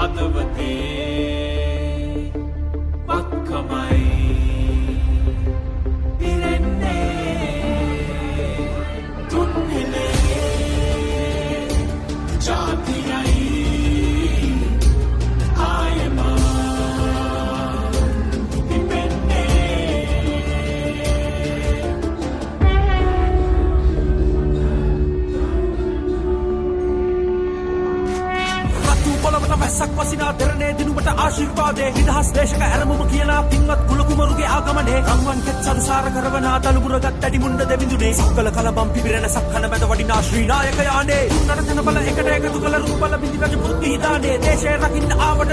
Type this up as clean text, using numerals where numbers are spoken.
හදවතේ වත්කමයි පිරෙන්නේ තුන්හෙලේ ජාතියයි වැස්සක් වසිනා දෙරණේ දිනුමට ආශිර්වාදේ නිදහස් දේශක ඇරමුම කියලා පින්වත් කුලකුමරුගේ ආගමනේ රන්වන් කෙත් සංසාර කරවනා තලුබුරගත් ඇඩි මුණ්ඩ දෙවිඳුනේ සක්කල කලබම් පිබිරෙන සක්කන මැද වඩිනා ශ්‍රී නායක යානේ තුන්නර තන බල එකට එකතු කළ රූප බල බිඳි රජ පුත් හිදානේ දේශය රකින්න ආවට